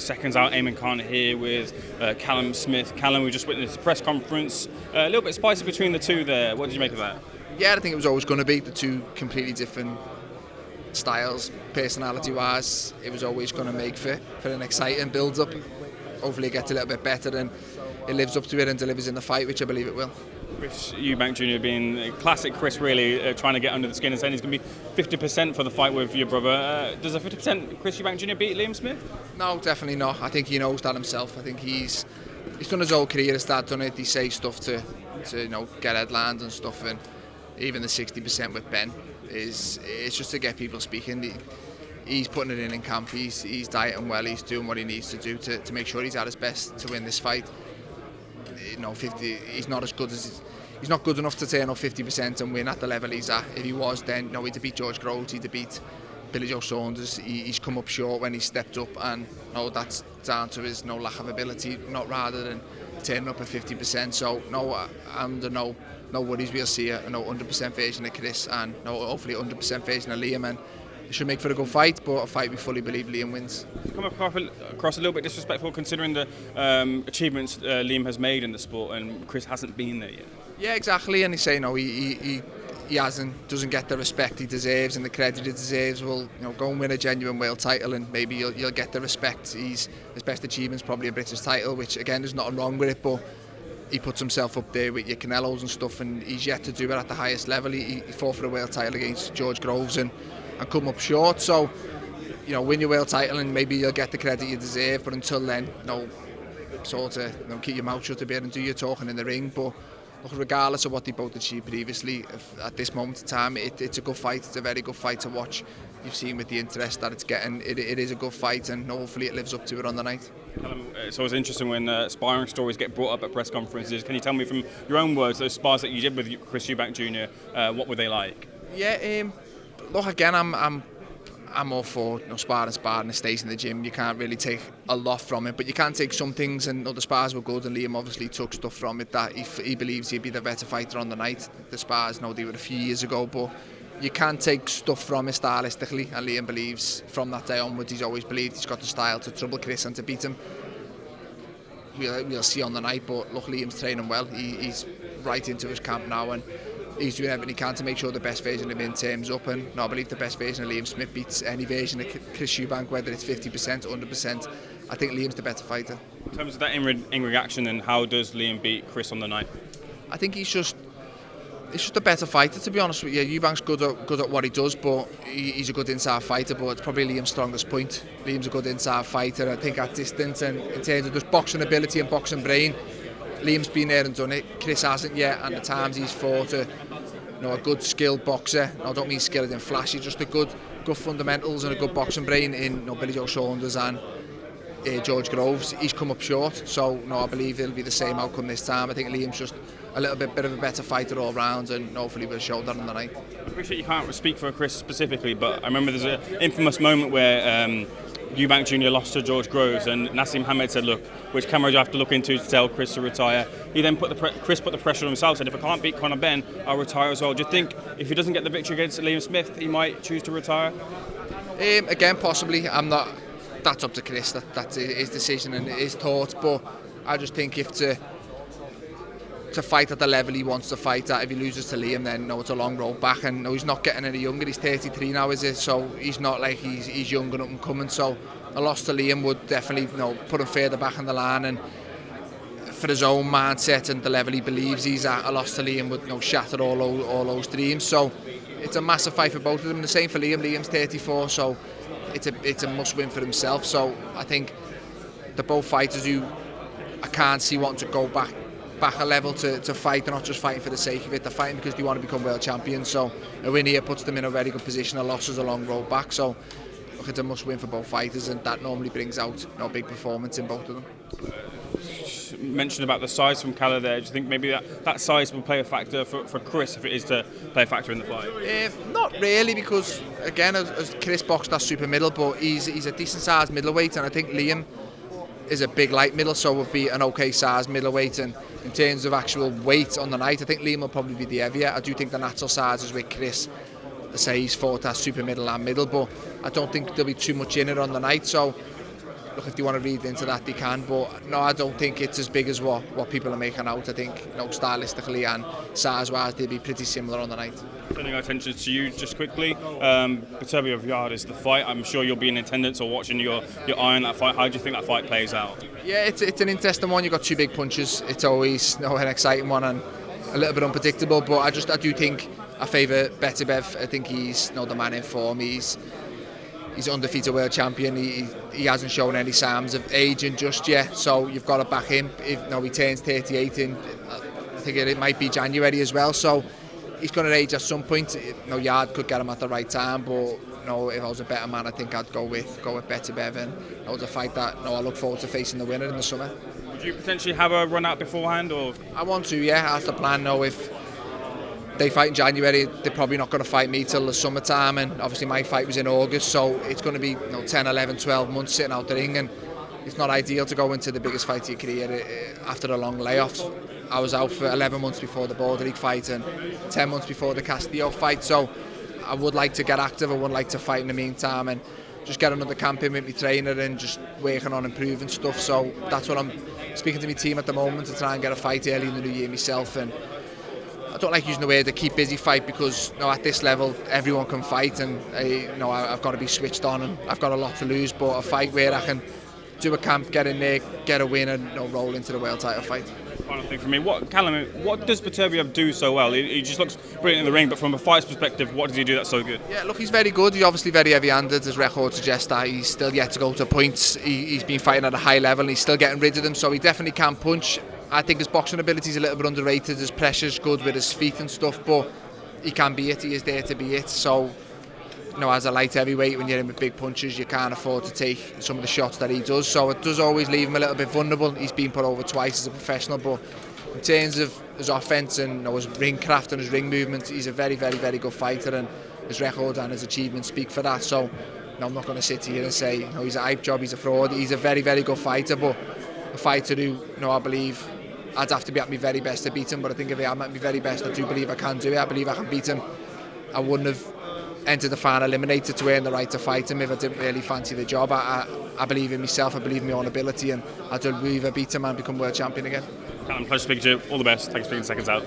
Seconds Out, Ayman here with Callum Smith. Callum, we just witnessed a press conference. A little bit spicy between the two there. What did you make of that? Yeah, I think it was always going to be the two completely different styles, personality-wise. It was always going to make for an exciting build-up. Hopefully it gets a little bit better and it lives up to it and delivers in the fight, which I believe it will. Chris Eubank Jr. being a classic Chris, really trying to get under the skin and saying he's going to be 50% for the fight with your brother. Does a 50% Chris Eubank Jr. beat Liam Smith? No, definitely not. I think he knows that himself. I think he's done his whole career, his dad done it. He say stuff to get headlines and stuff, and even the 60% with Ben it's just to get people speaking. He's putting it in camp. He's dieting well. He's doing what he needs to do to make sure he's at his best to win this fight. 50. He's not as good as he's not good enough to turn up 50% and win at the level he's at. If he was, then he'd beat George Groves, he'd beat Billy Joe Saunders. He's come up short when he stepped up, and that's down to his lack of ability, not rather than turning up at 50%. So I'm under no worries. We'll see a 100% version of Chris and hopefully 100% version of Liam, and it should make for a good fight, but a fight we fully believe Liam wins. You come across a little bit disrespectful considering the achievements Liam has made in the sport and Chris hasn't been there yet. Yeah, exactly, and he's saying he doesn't get the respect he deserves and the credit he deserves. Well, go and win a genuine world title and maybe you'll get the respect. His best achievement's probably a British title, which again there's nothing wrong with it, but he puts himself up there with your Canelos and stuff, and he's yet to do it at the highest level. He fought for a world title against George Groves and come up short. So win your world title and maybe you'll get the credit you deserve, but until then keep your mouth shut a bit and do your talking in the ring. But look, regardless of what they both achieved previously, at this moment in time it's a good fight. It's a very good fight to watch. You've seen with the interest that it's getting, it is a good fight, and hopefully it lives up to it on the night. It's always interesting when sparring stories get brought up at press conferences. Can you tell me from your own words, those spars that you did with Chris Eubank Jr, what were they like? Yeah, look, again, I'm all for sparring. It stays in the gym. You can't really take a lot from it, but you can take some things, and the spars were good, and Liam obviously took stuff from it that he believes he'd be the better fighter on the night. The spars, they were a few years ago, but you can take stuff from it stylistically, and Liam believes from that day onwards he's always believed he's got the style to trouble Chris and to beat him. We'll see on the night, but look, Liam's training well. He's right into his camp now, and he's doing everything he can to make sure the best version of him turns up, and I believe the best version of Liam Smith beats any version of Chris Eubank, whether it's 50% or 100%. I think Liam's the better fighter. In terms of that in-ring action, and how does Liam beat Chris on the night? I think he's just a better fighter, to be honest with you. Eubank's good at what he does, but he's a good inside fighter, but it's probably Liam's strongest point. Liam's a good inside fighter. I think at distance and in terms of just boxing ability and boxing brain, Liam's been there and done it. Chris hasn't yet, and the times he's fought a good skilled boxer. I don't mean skilled and flashy, just a good fundamentals and a good boxing brain in Billy Joe Saunders and George Groves. He's come up short, so I believe it'll be the same outcome this time. I think Liam's just a little bit of a better fighter all round, and hopefully we'll show that on the night. I appreciate you can't speak for Chris specifically, but I remember there's an infamous moment where Eubank Jr. lost to George Groves, and Nassim Hamed said, "Look, which camera do you have to look into to tell Chris to retire?" He then Chris put the pressure on himself, said, "If I can't beat Conor Ben, I'll retire as well." Do you think if he doesn't get the victory against Liam Smith, he might choose to retire? Again, possibly. I'm not. That's up to Chris. That's his decision and his thoughts. But I just think if to fight at the level he wants to fight at, if he loses to Liam, then it's a long road back, and he's not getting any younger. He's 33 now, is it? So he's not like he's young and up and coming. So a loss to Liam would definitely put him further back in the line, and for his own mindset and the level he believes he's at, a loss to Liam would shatter all those dreams. So it's a massive fight for both of them. The same for Liam. Liam's 34, so it's a must win for himself. So I think they're both fighters who I can't see wanting to go back a level to fight. They're not just fighting for the sake of it, they're fighting because they want to become world champions. So a win here puts them in a very good position. A loss is a long road back. So look, it's a must win for both fighters, and that normally brings out big performance in both of them. Mentioned about the size from Callum there. Do you think maybe that size will play a factor for Chris if it is to play a factor in the fight? Not really, because again, as Chris boxed that super middle, but he's a decent sized middleweight, and I think Liam is a big light middle, so would be an okay sized middleweight. And in terms of actual weight on the night, I think Liam will probably be the heavier. I do think the natural size is with Chris. Say he's fought that super middle and middle, but I don't think there'll be too much in it on the night. So look, if they want to read into that, they can. But no, I don't think it's as big as what people are making out. I think, stylistically and size-wise, they'd be pretty similar on the night. Turning our attention to you just quickly, Beterbiev Yard is the fight. I'm sure you'll be in attendance or watching your eye on that fight. How do you think that fight plays out? Yeah, it's an interesting one. You've got two big punches. It's always an exciting one and a little bit unpredictable. But I do think I favour Beterbiev. I think he's the man in form. He's undefeated world champion. He hasn't shown any signs of aging just yet. So you've got to back him. If he turns 38 in, I think it might be January as well. So he's going to age at some point. Yard could get him at the right time, but if I was a better man, I think I'd go with Beterbiev, and it was a fight that I look forward to facing the winner in the summer. Would you potentially have a run out beforehand, or? I want to, yeah. That's the plan. If they fight in January, they're probably not going to fight me till the summertime, and obviously my fight was in August, so it's going to be 10, 11, 12 months sitting out the ring, and it's not ideal to go into the biggest fight of your career after a long layoff. I was out for 11 months before the Border League fight and 10 months before the Castillo fight, so I would like to get active. I would like to fight in the meantime and just get another camp in with my trainer and just working on improving stuff. So that's what I'm speaking to my team at the moment, to try and get a fight early in the new year myself. And I don't like using the word a keep busy fight, because at this level everyone can fight, and I've got to be switched on and I've got a lot to lose. But a fight where I can do a camp, get in there, get a win, and roll into the world title fight. Final thing for me, what does Beterbiev do so well? He just looks brilliant in the ring, but from a fight's perspective, what does he do that's so good? Yeah, look, he's very good. He's obviously very heavy-handed. His record suggests that he's still yet to go to points. He's been fighting at a high level and he's still getting rid of them, so he definitely can punch. I think his boxing ability is a little bit underrated. His pressure's good with his feet and stuff, but he can be it. He is there to be it. So, as a light heavyweight, when you're in with big punches, you can't afford to take some of the shots that he does. So it does always leave him a little bit vulnerable. He's been put over twice as a professional, but in terms of his offence and his ring craft and his ring movement, he's a very, very, very good fighter, and his record and his achievements speak for that. So I'm not going to sit here and say he's a hype job, he's a fraud. He's a very, very good fighter, but a fighter who I believe I'd have to be at my very best to beat him. But I think if I am at my very best, I do believe I can do it. I believe I can beat him. I wouldn't have entered the final eliminated to earn the right to fight him if I didn't really fancy the job. I believe in myself, I believe in my own ability, and I do believe I beat him and become world champion again. Callum, pleasure speaking to you. All the best. Thanks for being Seconds Out.